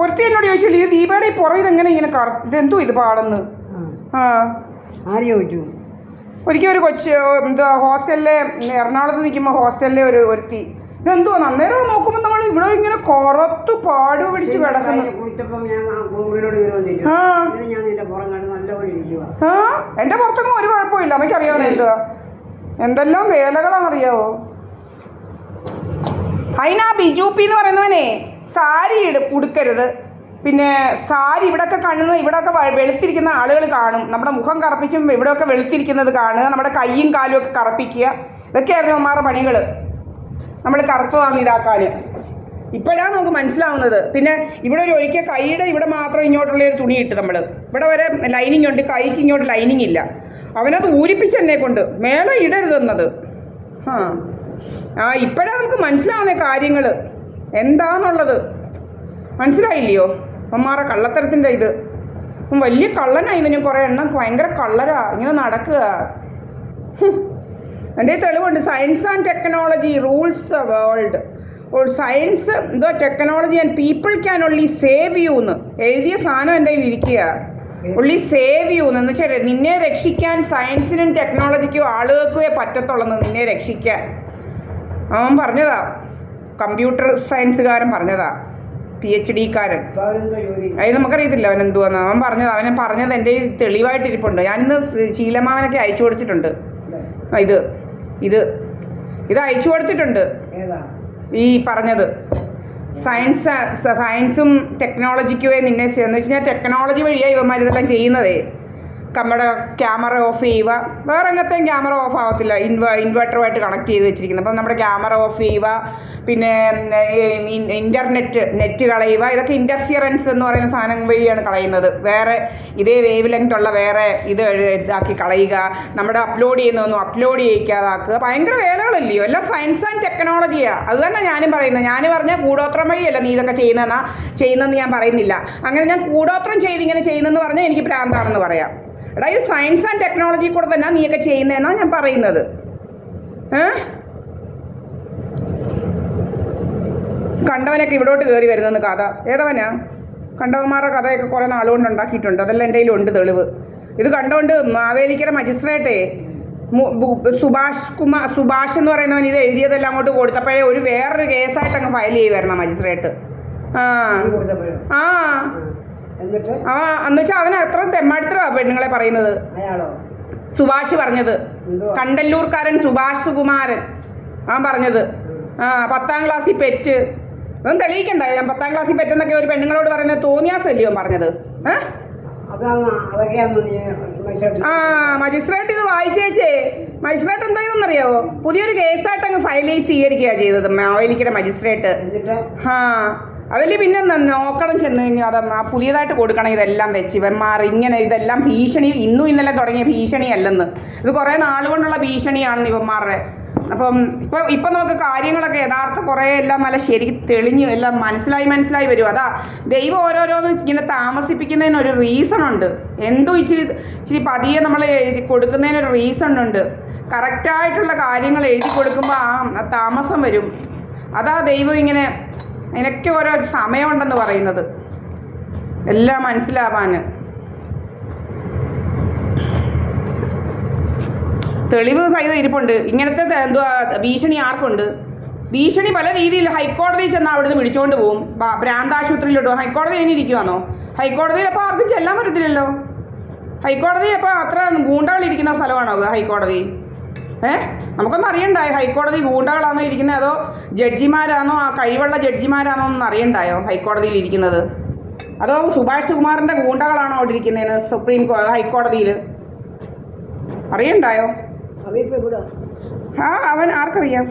ഒരുത്തി എന്നോട് ചോദിച്ചില്ല ഈ ദീപയുടെ ഈ പുറം ഇതെങ്ങനെ ഇങ്ങനെ ഇതെന്തോ ഇത് പാടെന്ന്. ആര് ചോദിച്ചു? ഒരിക്കൽ ഒരു കൊച്ച് എന്താ ഹോസ്റ്റലിലെ എറണാകുളത്ത് നിൽക്കുമ്പോൾ ഹോസ്റ്റലിലെ ഒരുത്തി ഇതെന്തോ അന്നേരം നോക്കുമ്പോൾ നമ്മൾ ഇവിടെ ഇങ്ങനെ കറുത്ത് പാട് പിടിച്ച് കിടക്കുന്നു. എന്റെ പുറത്തൊന്നും ഒരു കുഴപ്പമില്ല. അമ്മയ്ക്കറിയാവുന്ന എന്തുവാ എന്തെല്ലാം വേലകളാണെന്നറിയാവോ? അതിനാ ബിജുപി എന്ന് പറയുന്നവനെ സാരി ഉടുക്കരുത്. പിന്നെ സാരി ഇവിടെയൊക്കെ കാണുന്ന ഇവിടെയൊക്കെ വെളുത്തിരിക്കുന്ന ആളുകൾ കാണും. നമ്മുടെ മുഖം കറുപ്പിച്ചും ഇവിടെയൊക്കെ വെളുത്തിരിക്കുന്നത് കാണുക. നമ്മുടെ കൈയും കാലും ഒക്കെ കറുപ്പിക്കുക. ഇതൊക്കെയായിരുന്നു അമ്മമാരുടെ പണികൾ. നമ്മൾ കറുത്ത് വാങ്ങിയിതാക്കാൻ ഇപ്പോഴാണ് നമുക്ക് മനസ്സിലാവുന്നത്. പിന്നെ ഇവിടെ ഒരിക്കൽ കൈയുടെ ഇവിടെ മാത്രം ഇങ്ങോട്ടുള്ള ഒരു തുണി ഇട്ട് നമ്മൾ ഇവിടെ വരെ ലൈനിങ് ഉണ്ട്, കൈക്ക് ഇങ്ങോട്ട് ലൈനിങ് ഇല്ല. അവനത് ഊരിപ്പിച്ചെന്നെ കൊണ്ട് മേലെ ഇടരുതെന്നത്. ഇപ്പോഴാണ് നമുക്ക് മനസ്സിലാവുന്ന കാര്യങ്ങൾ എന്താണെന്നുള്ളത്. മനസ്സിലായില്ലയോ അമ്മമാരുടെ കള്ളത്തരത്തിൻ്റെ ഇത്? വലിയ കള്ളനാണ് ഇവനും. കുറേ എണ്ണം ഭയങ്കര കള്ളരാ ഇങ്ങനെ നടക്കുക. എൻ്റെ തെളിവുണ്ട്. Science and technology rules the world. Science എന്തോ technology and people can only save you എന്ന് എഴുതിയ സാധനം എൻ്റെ കയ്യിൽ ഇരിക്കുക. ഓൺലി സേവ് യു എന്ന് വെച്ചാൽ നിന്നെ രക്ഷിക്കാൻ സയൻസിനും ടെക്നോളജിക്കും ആളുകൾക്കേ പറ്റത്തുള്ളൂ. നിന്നെ രക്ഷിക്കാൻ അവൻ പറഞ്ഞതാ. കമ്പ്യൂട്ടർ സയൻസുകാരൻ പറഞ്ഞതാ. PhD കാരൻ. അത് നമുക്കറിയത്തില്ല അവൻ എന്തുവാന്ന്. അവൻ പറഞ്ഞത് എൻ്റെ തെളിവായിട്ടിരിപ്പുണ്ട്. ഞാനിന്ന് ശീലമാവനൊക്കെ അയച്ചു കൊടുത്തിട്ടുണ്ട്. ഇത് അയച്ചു കൊടുത്തിട്ടുണ്ട്. ഈ പറഞ്ഞത് സയൻസും ടെക്നോളജിക്കുവേ നിന്നെ എന്ന് വെച്ച് കഴിഞ്ഞാൽ ടെക്നോളജി വഴിയാണ് ഇവന്മാർ ഇതെല്ലാം ചെയ്യുന്നതേ. നമ്മുടെ ക്യാമറ ഓഫ് ചെയ്യുക. വേറെ എങ്ങനത്തെയും ക്യാമറ ഓഫ് ആവത്തില്ല. ഇൻവെർട്ടറുമായിട്ട് കണക്ട് ചെയ്ത് വെച്ചിരിക്കുന്നത്. അപ്പം നമ്മുടെ ക്യാമറ ഓഫ് ചെയ്യുക. പിന്നെ നെറ്റ് കളയുക. ഇതൊക്കെ ഇൻ്റർഫിയറൻസ് എന്ന് പറയുന്ന സാധനം വഴിയാണ് കളയുന്നത്. വേറെ ഇതേ വേവ് ലെങ്ത് ഉള്ള വേറെ ഇതാക്കി കളയുക. നമ്മുടെ അപ്ലോഡ് ചെയ്യുന്നതൊന്നും അപ്ലോഡ് ചെയ്യിക്കാതാക്കുക. ഭയങ്കര വേലകളല്ലയോ? എല്ലാം സയൻസ് ആൻഡ് ടെക്നോളജിയാണ്. അത് തന്നെ ഞാനും പറയുന്നത്. ഞാൻ പറഞ്ഞാൽ കൂടോത്രം വഴിയല്ല നീ ഇതൊക്കെ ചെയ്യുന്നതെന്ന് ഞാൻ പറയുന്നില്ല. അങ്ങനെ ഞാൻ കൂടോത്രം ചെയ്തിങ്ങനെ ചെയ്യുന്നതെന്ന് പറഞ്ഞാൽ എനിക്ക് ഭ്രാന്താണെന്ന് പറയാം. എടാ ഇത് സയൻസ് ആൻഡ് ടെക്നോളജി കൂടെ തന്നെ നീയൊക്കെ ചെയ്യുന്നതെന്നാണ് ഞാൻ പറയുന്നത്. കണ്ടവനൊക്കെ ഇവിടോട്ട് കയറി വരുന്നെന്ന് കഥ ഏതവനാ? കണ്ടവന്മാരുടെ കഥയൊക്കെ കുറേ നാളുകൊണ്ട് ഉണ്ടാക്കിയിട്ടുണ്ട്. അതെല്ലാം എൻ്റെ കയ്യിലുണ്ട് തെളിവ്. ഇത് കണ്ടുകൊണ്ട് മാവേലിക്കര മജിസ്ട്രേറ്റേ സുഭാഷ് എന്ന് പറയുന്നവൻ ഇത് എഴുതിയതെല്ലാം അങ്ങോട്ട് കൊടുത്തപ്പോഴേ വേറൊരു കേസായിട്ട് അങ്ങ് ഫയൽ ചെയ്യുമായിരുന്നു മജിസ്ട്രേറ്റ്. എന്ന് വെച്ചാൽ അവന് അത്ര തെമ്മാടിത്തരാ പെണ്ണുങ്ങളെ പറയുന്നത്. സുഭാഷ് പറഞ്ഞത്, കണ്ടല്ലൂർക്കാരൻ സുഭാഷ് സുകുമാരൻ അവൻ പറഞ്ഞത്. 10ാം ക്ലാസ്സിൽ പെറ്റ്. അതൊന്നും തെളിയിക്കണ്ട. ഞാൻ 10ാം ക്ലാസ്സിൽ പെറ്റെന്നൊക്കെ ഒരു പെണ്ണുങ്ങളോട് പറയുന്നത് തോന്നിയാസല്ലയോ പറഞ്ഞത്? മജിസ്ട്രേറ്റ് ഇത് വായിച്ചേച്ചേ. മജിസ്ട്രേറ്റ് എന്താ ചെയ്തെന്നറിയാവോ? പുതിയൊരു കേസായിട്ട് അങ്ങ് ഫയൽ സ്വീകരിക്കുക ചെയ്തത് മാവേലിക്കര മജിസ്ട്രേറ്റ്. അതിൽ പിന്നെ നോക്കണം ചെന്ന് കഴിഞ്ഞാൽ അത് പുതിയതായിട്ട് കൊടുക്കണം. ഇതെല്ലാം വെച്ച് ഇവന്മാർ ഇങ്ങനെ ഇതെല്ലാം ഭീഷണി ഇന്നും ഇന്നലെ തുടങ്ങിയ ഭീഷണിയല്ലെന്ന്. ഇത് കുറേ നാളുകൊണ്ടുള്ള ഭീഷണിയാണെന്ന് ഇവന്മാരുടെ. അപ്പം ഇപ്പം നമുക്ക് കാര്യങ്ങളൊക്കെ യഥാർത്ഥ കുറേ എല്ലാം നല്ല ശരിക്കും തെളിഞ്ഞ് എല്ലാം മനസ്സിലായി വരും. അതാ ദൈവം ഓരോരോന്നും ഇങ്ങനെ താമസിപ്പിക്കുന്നതിനൊരു റീസണുണ്ട്. എന്തോ ഇച്ചിരി പതിയെ നമ്മൾ എഴുതി കൊടുക്കുന്നതിനൊരു റീസണുണ്ട്. കറക്റ്റായിട്ടുള്ള കാര്യങ്ങൾ എഴുതി കൊടുക്കുമ്പോൾ ആ താമസം വരും. അതാ ദൈവം ഇങ്ങനെ അതിനൊക്കെ ഓരോ സമയമുണ്ടെന്ന് പറയുന്നത് എല്ലാം മനസ്സിലാവാൻ. തെളിവ് സഹിതം ഇരിപ്പുണ്ട്. ഇങ്ങനത്തെ എന്തുവാ ഭീഷണി ആർക്കുണ്ട്? ഭീഷണി പല രീതിയിൽ. ഹൈക്കോടതിയിൽ ചെന്നാൽ അവിടുന്ന് പിടിച്ചുകൊണ്ട് പോകും. ഭ്രാന്താശുപത്രിയിലോട്ട് ഹൈക്കോടതി കഴിഞ്ഞിരിക്കുവാന്നോ? ഹൈക്കോടതിയിൽ അപ്പോൾ ആർക്കും ചെല്ലാൻ പറ്റത്തില്ലല്ലോ. ഹൈക്കോടതി അപ്പോൾ അത്ര ഗൂണ്ടകളിരിക്കുന്ന സ്ഥലമാണോ ഹൈക്കോടതി? നമുക്കൊന്നും അറിയണ്ടായോ ഹൈക്കോടതി ഗൂണ്ടകളാണോ ഇരിക്കുന്നത് അതോ ജഡ്ജിമാരാണോ, ആ കഴിവുള്ള ജഡ്ജിമാരാണോ ഒന്നും അറിയണ്ടായോ ഹൈക്കോടതിയിൽ ഇരിക്കുന്നത്? അതോ സുഭാഷ് കുമാറിൻ്റെ ഗൂണ്ടകളാണോ അവിടെ ഇരിക്കുന്നതിന് ഹൈക്കോടതിയിൽ? അറിയണ്ടായോ? അവൻ ആർക്കറിയാം?